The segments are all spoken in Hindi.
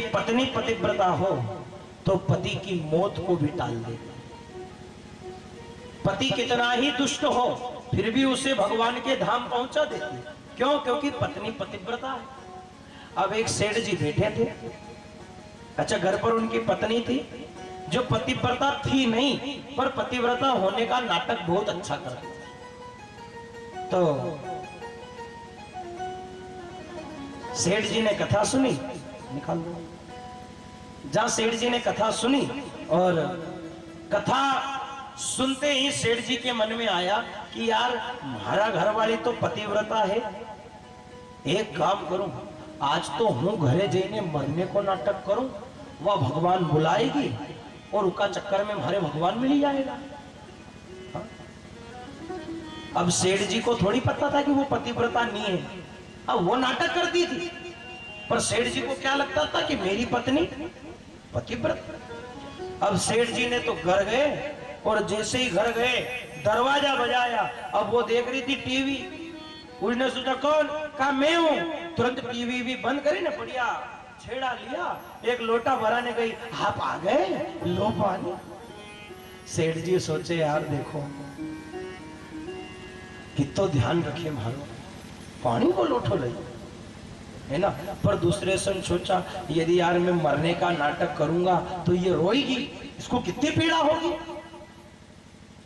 पत्नी पतिव्रता हो तो पति की मौत को भी टाल दे। पति कितना ही दुष्ट हो फिर भी उसे भगवान के धाम पहुंचा देती। क्यों? क्योंकि पत्नी पतिव्रता है। अब एक सेठ जी बैठे थे, अच्छा घर पर उनकी पत्नी थी जो पतिव्रता थी नहीं, पर पतिव्रता होने का नाटक बहुत अच्छा करती थी। तो सेठ जी ने कथा सुनी, निकाल दो। जहां सेठ जी ने कथा सुनी और कथा सुनते ही सेठ जी के मन में आया कि यार हमारा घर वाली तो पतिव्रता है, एक काम करूं, आज तो हूं घरे जाने मरने को नाटक करूं, वह भगवान बुलाएगी और उसका चक्कर में हमारे भगवान मिल ही जाएगा। हा? अब सेठ जी को थोड़ी पता था कि वो पतिव्रता नहीं है, अब वो नाटक करती थी, पर सेठ जी को क्या लगता था कि मेरी पत्नी पतिव्रता। अब सेठ जी ने तो घर गए और जैसे ही घर गए दरवाजा बजाया। अब वो देख रही थी टीवी, उसने सोचा कौन? कहा मैं हूं। तुरंत टीवी भी बंद करी ना, बढ़िया छेड़ा लिया, एक लोटा भराने गई, आप आ गए, लो पानी। सेठ जी सोचे यार देखो कितो ध्यान रखे मारो, पानी को लोटो ले, है ना। पर दूसरे से सोचा यदि यार मैं मरने का नाटक करूंगा तो ये रोएगी, इसको कितनी पीड़ा होगी।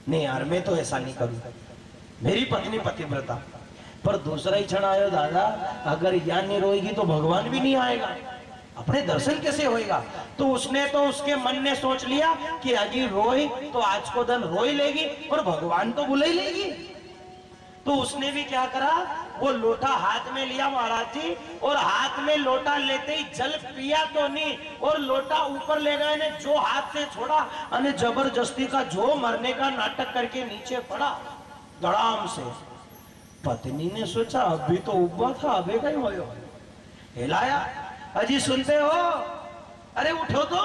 नहीं यार मैं तो ऐसा नहीं करूंगा, मेरी पत्नी पतिव्रता। पर दूसरा ही क्षण आयो, दादा अगर यह नहीं रोएगी तो भगवान भी नहीं आएगा, अपने दर्शन कैसे होएगा। तो उसने तो उसके मन ने सोच लिया कि अभी रोई तो आज को दिन रोई लेगी और भगवान तो बुला ही लेगी। तो उसने भी क्या करा, वो लोटा हाथ में लिया महाराज जी, और हाथ में लोटा लेते ही जल पिया तो नहीं, और लोटा ऊपर ले गए ने जो हाथ से छोड़ा और जबरदस्ती का जो मरने का नाटक करके नीचे पड़ा धड़ाम से। पत्नी ने सोचा अभी तो उबा था, अबे कहीं होयो, हिलाया, अजी सुनते हो, अरे उठो तो,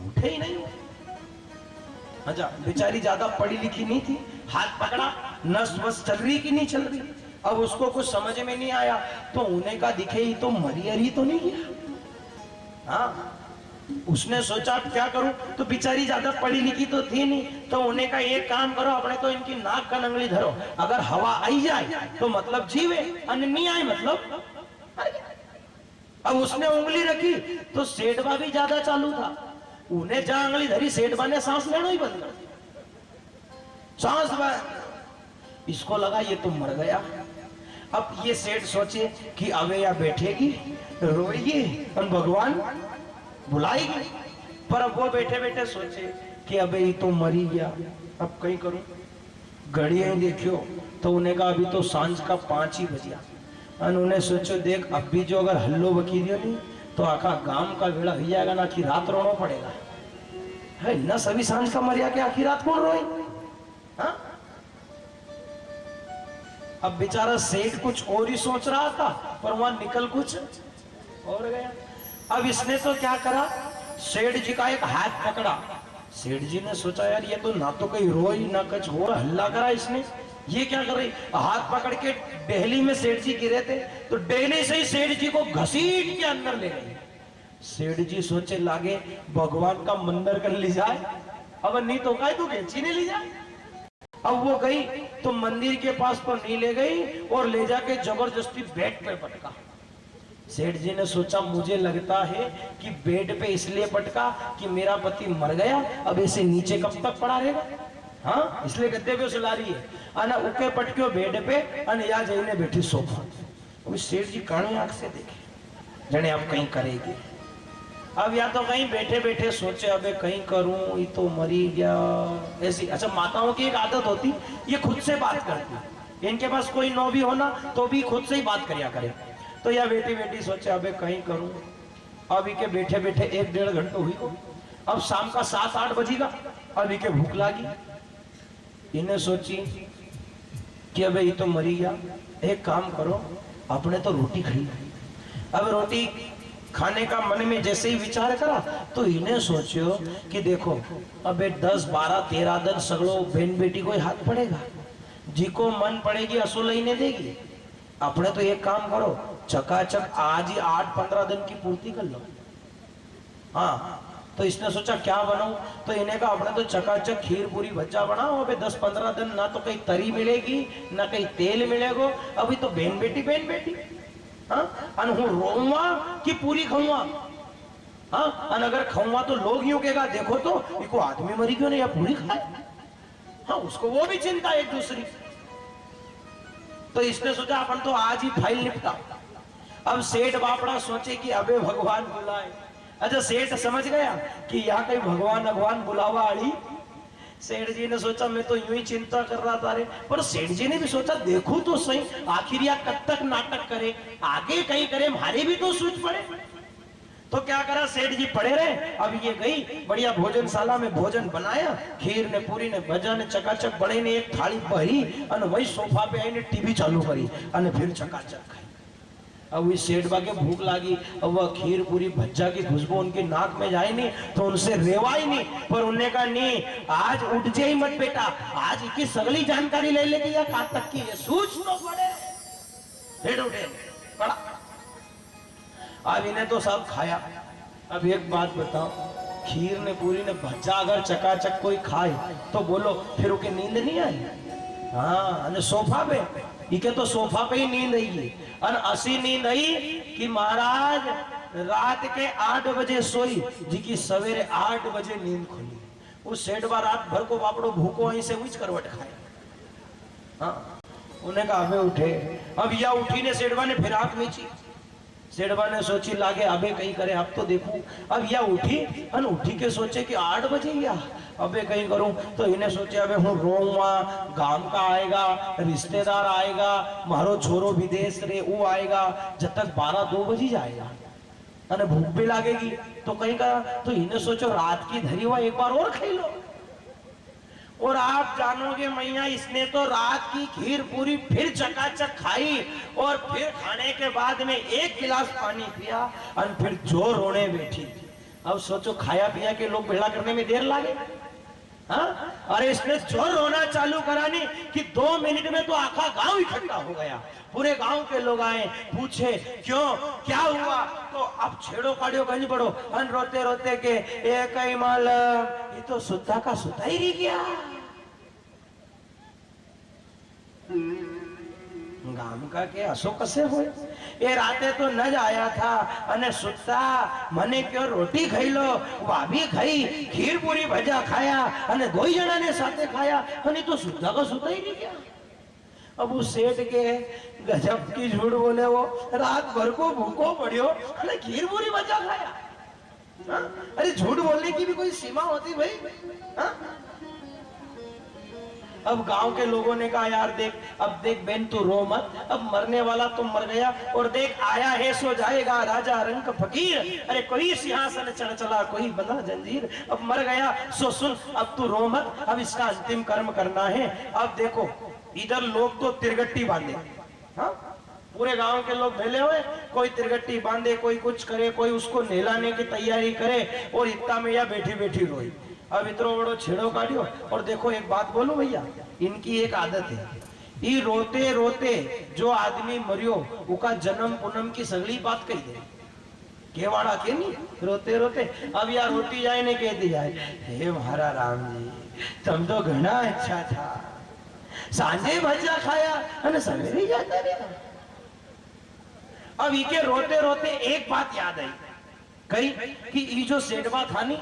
उठे ही नहीं। अच्छा बेचारी ज्यादा पढ़ी लिखी नहीं थी, हाथ पकड़ा, नस बस चल रही कि नहीं चल रही। अब उसको कुछ समझ में नहीं आया, तो उन्हें का दिखे ही तो मरियरी तो नहीं गया। हाँ उसने सोचा क्या करूं, तो बेचारी ज्यादा पढ़ी लिखी तो थी नहीं, तो उन्हें का एक काम करो, अपने तो इनकी नाक का नंगली धरो, अगर हवा आई जाए तो मतलब जीवे, अन्य नहीं आए मतलब। अब उसने उंगली रखी तो सेठबा भी ज्यादा चालू था, उन्हें जहां उंगली धरी सेठबा ने सांस लेना ही बंद कर दिया। सांस बंद, इसको लगा ये तो मर गया। अब ये सेठ सोचे कि अबे या बैठेगी रोएगी और भगवान बुलाएगी, पर अब वो बैठे बैठे सोचे कि अबे ये तो मरी गया, अब कहीं करूं। घड़ियां देखियो तो उन्हें कहा अभी तो सांझ का 5 ही बजिया। उन्होंने सोचो देख अब भी जो अगर हल्लो बकी दियो नहीं तो आखा गांव का वेड़ा हो जाएगा ना, कि रात रोना पड़ेगा है ना। सभी सांझ का मरिया के आखिर रात कौन रोए। हाँ? अब बेचारा सेठ कुछ और ही सोच रहा था, पर वहां निकल कुछ और गया। अब इसने तो क्या करा, सेठ जी का एक हाथ पकड़ा। सेठ जी ने सोचा यार ये तो ना तो कहीं रोई ना कुछ और हल्ला करा इसने, ये क्या कर रही। हाथ पकड़ के डेहली में सेठ जी गिरे थे, तो डेहली से ही सेठ जी को घसीट के अंदर ले गई। सेठ जी सोचे लागे भगवान का मंदिर कर ली जाए, अब नहीं तो क्या तो कैंची नहीं ली जाए। अब वो गई तो मंदिर के पास तो नहीं ले गई, और ले जाके जबरदस्ती बेड पे पटका। सेठ जी ने सोचा मुझे लगता है कि बेड पे इसलिए पटका कि मेरा पति मर गया, अब ऐसे नीचे कब तक पड़ा रहेगा। हाँ इसलिए गद्दे पे सुला रही है, अना उके पटक्यो बेड पे, अन या जईने बैठी सोफा। अभी सेठ जी काणी आंख से देखे, जने अब कहीं करेगी। अब या तो कहीं बैठे बैठे सोचे अबे कहीं करूं, ये तो मरी गया ऐसी। अच्छा माताओं की एक आदत होती, ये खुद से बात करती, इनके पास कोई नो भी होना तो भी खुद से ही बात करिया करे। तो यह बेटी बेटी सोचे अबे कहीं करूं। अभी के बैठे बैठे 1-1.5 घंटे हुई को, अब शाम का 7-8 बजेगा, अभी के भूख लगी। इन्हें सोची कि अबे ये तो मरी गया, एक काम करो अपने तो रोटी खाई। अब रोटी खाने का मन में जैसे ही विचार करा तो इन्हें सोचियो कि देखो अबे 10-12-13 दिन सगड़ो बहन बेटी को हाथ पड़ेगा, जी को मन पड़ेगी असुल ही नहीं देगी। अपने तो एक काम करो चकाचक आज ही 8-15 दिन की पूर्ति कर लो, हाँ, तो इसने सोचा क्या बनाऊं, तो इन्हें कहा अपने तो चकाचक खीर पूरी भज्जा बनाओ। अबे 10-15 दिन ना तो कहीं तरी मिलेगी ना कहीं तेल मिलेगो, अभी तो बहन बेटी। हाँ, अन हूँ रोऊंगा कि पूरी खाऊंगा। हाँ, अन अगर खाऊंगा तो लोग यूं कहेगा देखो तो इसको आदमी मरी क्यों नहीं, या पूरी खाए। हाँ, उसको वो भी चिंता एक दूसरी। तो इसने सोचा अपन तो आज ही फाइल निपटा। अब सेठ बापड़ा सोचे कि अबे भगवान बुलाए। अच्छा, सेठ समझ गया कि यहाँ कहीं भगवान बुलावा आड़ी। सेठ जी ने सोचा मैं तो यूं ही चिंता कर रहा था रे, पर सेठ जी ने भी सोचा देखो तो सही आखिर यह कब तक नाटक करे, आगे कहीं करे, हमारे भी तो सूझ पड़े। तो क्या करा, सेठ जी पड़े रहे। अब ये गई बढ़िया भोजनशाला में भोजन बनाया, खीर ने पूरी ने भजा ने चकाचक बड़े ने एक थाली भरी और वही सोफा पे आई ने टीवी चालू करी और फिर चकाचक खाई। अब इस सेठ बा के भूख लगी, अब वह खीर पूरी भज्जा की खुशबू उनकी नाक में जाए नहीं तो उनसे रेवा ही नहीं, पर उन्होंने कहा नहीं आज उठ जाए मत बेटा, आज की सगली जानकारी ले लेगी या कहां तक की है सूझ तो पड़े। फिर उठे पड़ा। अब इन्हें तो सब खाया। अब एक बात बताओ, खीर ने पूरी ने भज्जा अगर चकाचक कोई खाए तो बोलो फिर उनकी नींद नहीं आई। हाँ, सोफा पे इके तो सोफा पे ही नींद आई और ऐसी नींद आई कि महाराज रात के 8 बजे सोई जी की सवेरे 8 बजे नींद खुली। उस सेठ बा रात भर को बापड़ो भूखो वहीं से उच करवट खाए। हाँ, उन्हें कहा हमें उठे। अब या उठी ने सेठवा ने फिर आंख मीची। सेठवा ने सोची लागे अबे कहीं करे अब तो देखूं। अब या उठी और उठी के सोचे कि 8 बजे या अबे कहीं करूं, तो इन्हें सोचे अबे हूँ रोऊंगा, गांव का आएगा, रिश्तेदार आएगा, मारो छोरो विदेश रे वो आएगा, जब तक 12-2 बजी जाएगा अरे भूख भी लागेगी तो कहीं का। तो इन्हें सोचो रात की धरी हुआ एक बार और खाई लो। और आप जानोगे मैया इसने तो रात की खीर पूरी फिर चकाचक खाई और फिर खाने के बाद में 1 गिलास पानी पिया और फिर जोर रोने बैठी। अब सोचो खाया पिया के लोग भेड़ा करने में देर लागे। हाँ, अरे इसने जोर रोना चालू करानी कि 2 मिनट में तो आखा गांव इकट्ठा हो गया। पूरे गांव के लोग आए, पूछे क्यों क्या हुआ, तो अब छेड़ो काढ़ियो कहीं पड़ो अन रोते रोते के एक ही माल ये तो सुता का सुता ही रह गया। गाम का के असो कसे हो ये राते तो न आया था अने सुता मने क्यों रोटी खाई लो भाभी खाई खीर पूरी भजा खाया अने 2 जना ने साथे खाया अने तो सुता का सुता ही नहीं गया। अब उस सेठ के गजब की झूठ बोले वो रात भर को भूखो पड़ियो अरे खीर पूरी भजा खाया। हा? अरे झूठ बोलने की भी कोई सीमा होती भाई। हा? अब गांव के लोगों ने कहा यार देख, अब देख बहन तू रो मत, अब मरने वाला तो मर गया और देख आया है सो जाएगा राजा रंग फकीर। अरे कोई सिंहासन चढ़ चला कोई बंधा जंजीर, अब मर गया सो सुन अब तू रो मत, अब इसका अंतिम कर्म करना है। अब देखो इधर लोग तो तिरगट्टी बांधे। हाँ, पूरे गांव के लोग भेले हुए, कोई तिरगट्टी बांधे कोई कुछ करे कोई उसको नहलाने की तैयारी करे और इतना में या बैठी बैठी रोई। अब इतनो बड़ो छेड़ो काढ़ियो। और देखो एक बात बोलूं भैया, इनकी एक आदत है, ये रोते रोते जो आदमी मरियो उसका जन्म पूनम की सगली बात कही दे केवाड़ा के नहीं रोते रोते। अब यार रोटी जाए ने कहती जाए हे महारा राम जी तुम तो घना अच्छा था, सांझे भज्जा खाया अने सवेरे जाता रहा। अब इके रोते रोते एक बात याद आई कही कि ये जो सेठवा था नी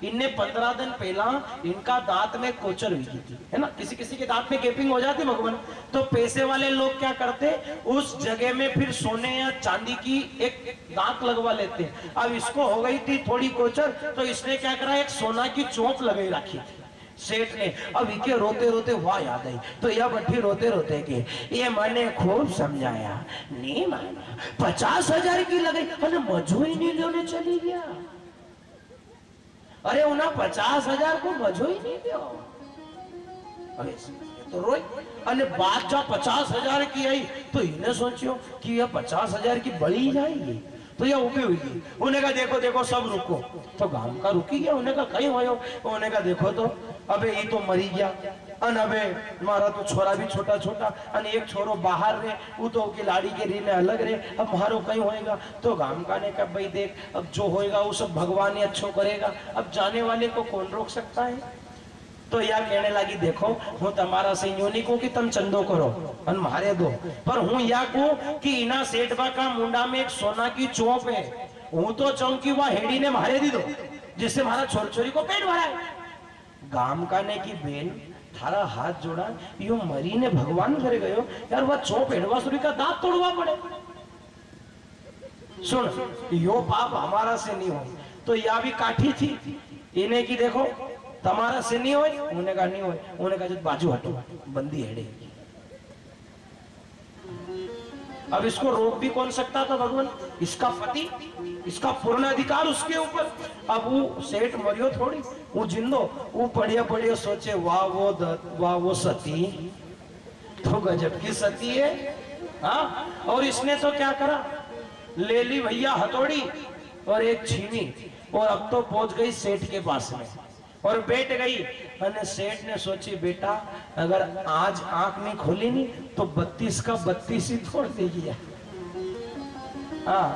इनने 15 दिन पहला इनका दांत में कोचर हुई थी, है ना, किसी किसी के दांत में गैपिंग हो जाती भगवान। तो पैसे वाले लोग क्या करते उस जगह में फिर सोने या चांदी की एक दांत लगवा लेते। अब इसको हो गई थी थोड़ी कोचर तो इसने क्या करा एक सोना की चोंप लगाई रखी थी सेठ ने। अब इके रोते रोते वाह याद आई तो यह बट्टी रोते रोते के ये मैंने खूब समझाया नहीं माना, 50,000 की लगाई अरे मजूरी नहीं लेने चली गया। अरे उन्हें 50,000 को मजो ही नहीं दियो। अरे तो रोई अरे बात जब 50,000 की आई तो इन्हें सोचियो कि यह 50,000 की बड़ी जाएगी तो यह उभी हुई। उन्हें कहा देखो देखो सब रुको, तो गांव का रुकी गया। उन्हें कहा कहीं हो, उन्हें कहा देखो तो अबे ये तो मरी गया अन अबे मारा तो छोरा भी छोटा छोटा अन एक छोरो बाहर रे वो तो की लाड़ी के रीने अलग रे अब मारो कहीं होएगा तो गाम का ने कहा भाई देख अब जो होएगा वो सब भगवान ही अच्छो करेगा अब जाने वाले को कौन रोक सकता है। तो या कहने लगी देखो हूँ तमारा से यूं नहीं कहूं कि तुम चंदो करो अन मारे दो पर हूँ या कहूं कि इना सेठबा का मुंडा में एक सोना की चौप है हूँ तो चाहूं कि वह हेड़ी ने मारे दी दो जिससे हमारा छोर छोरी को पेट भरा है। गाम का ने की बेन थारा हाथ जोड़ा यो मरी ने भगवान करे गयो यार वह चौप हेड़वासुरी का दांत तोड़वा पड़े सुन यो पाप हमारा से नहीं हो तो या भी काठी थी इन्हें की देखो तमारा से नहीं होए उन्हें का नहीं होए उन्हें का जो बाजू हटो बंदी हेड़े अब इसको रोक भी कौन सकता था भगवान इसका पति इसका पूर्ण अधिकार उसके ऊपर। अब वो सेठ मरियो थोड़ी वो जिंदो वो बढ़िया बढ़िया सोचे वाह वो सती तो गजब की सती है हाँ। और इसने तो क्या करा ले ली भैया हथौड़ी और एक छीनी और अब तो पहुंच गई सेठ के पास में और बैठ गई। अने सेठ ने सोची बेटा अगर आज आंख नहीं खोली नहीं तो 32 का 32 ही छोड़ देगी। हाँ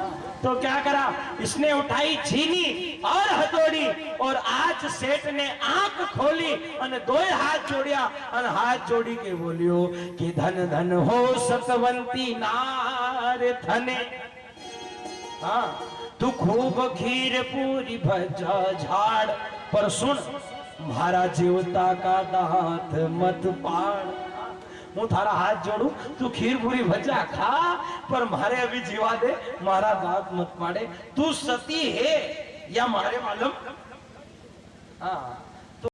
तो क्या करा इसने उठाई छीनी और हथौड़ी और आज सेठ ने आंख खोली और दो हाथ जोड़िया और हाथ जोड़ी के बोलियो कि धन धन हो सतवंती नार धने हाँ तू खूब खीर पूरी भजा झाड़ पर सुन मारा जीवता का दांत मत पाड़। हूँ थारा हाथ जोड़ू तू खीर पूरी भजा खा पर मारे अभी जीवा दे मारा दांत मत पाड़े तू सती है या मारे मालूम हाँ